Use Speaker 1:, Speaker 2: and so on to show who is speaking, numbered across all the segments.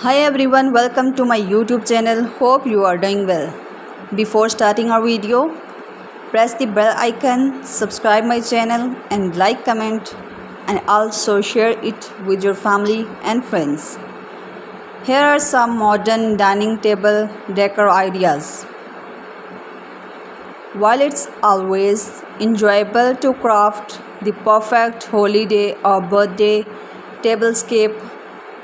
Speaker 1: Hi everyone, welcome to my YouTube channel. Hope you are doing well. Before starting our video, press the bell icon, subscribe my channel and like, comment and also share it with your family and friends. Here are some modern dining table decor ideas. While it's always enjoyable to craft the perfect holiday or birthday tablescape,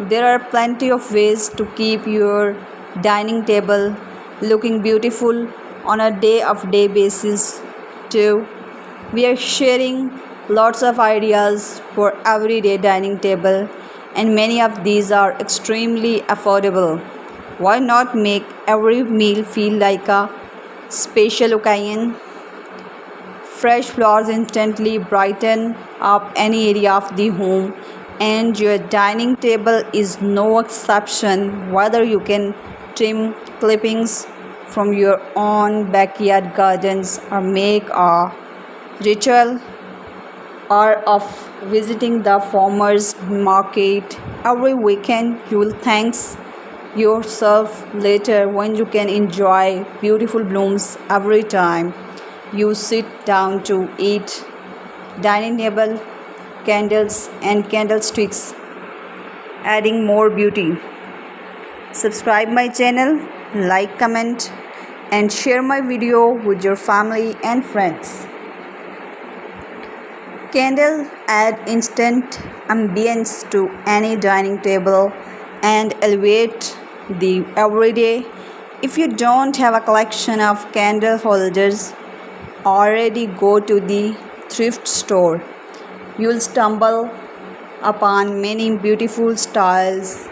Speaker 1: there are plenty of ways to keep your dining table looking beautiful on a day-to-day basis too. We are sharing lots of ideas for everyday dining table and many of these are extremely affordable. Why not make every meal feel like a special occasion? Fresh flowers instantly brighten up any area of the home, and your dining table is no exception. Whether you can trim clippings from your own backyard gardens or make a ritual or of visiting the farmers market every weekend, you will thank yourself later when you can enjoy beautiful blooms every time you sit down to eat. Dining table candles and candlesticks adding more beauty. Subscribe my channel, like, comment and share my video with your family and friends. Candle add instant ambience to any dining table and elevate the everyday. If you don't have a collection of candle holders already, go to the thrift store. You'll stumble upon many beautiful styles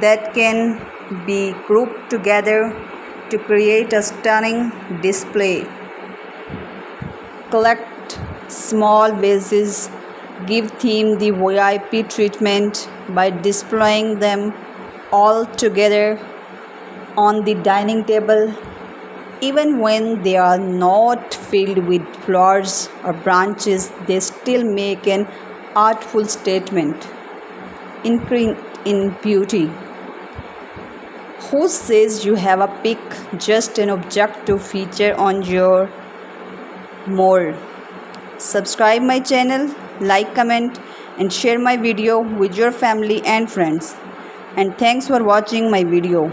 Speaker 1: that can be grouped together to create a stunning display. Collect small vases, give theme the VIP treatment by displaying them all together on the dining table. Even when they are not filled with flowers or branches, they still make an artful statement in beauty. Who says you have a pick, just an object to feature on your more? Subscribe my channel, like, comment and share my video with your family and friends. And thanks for watching my video.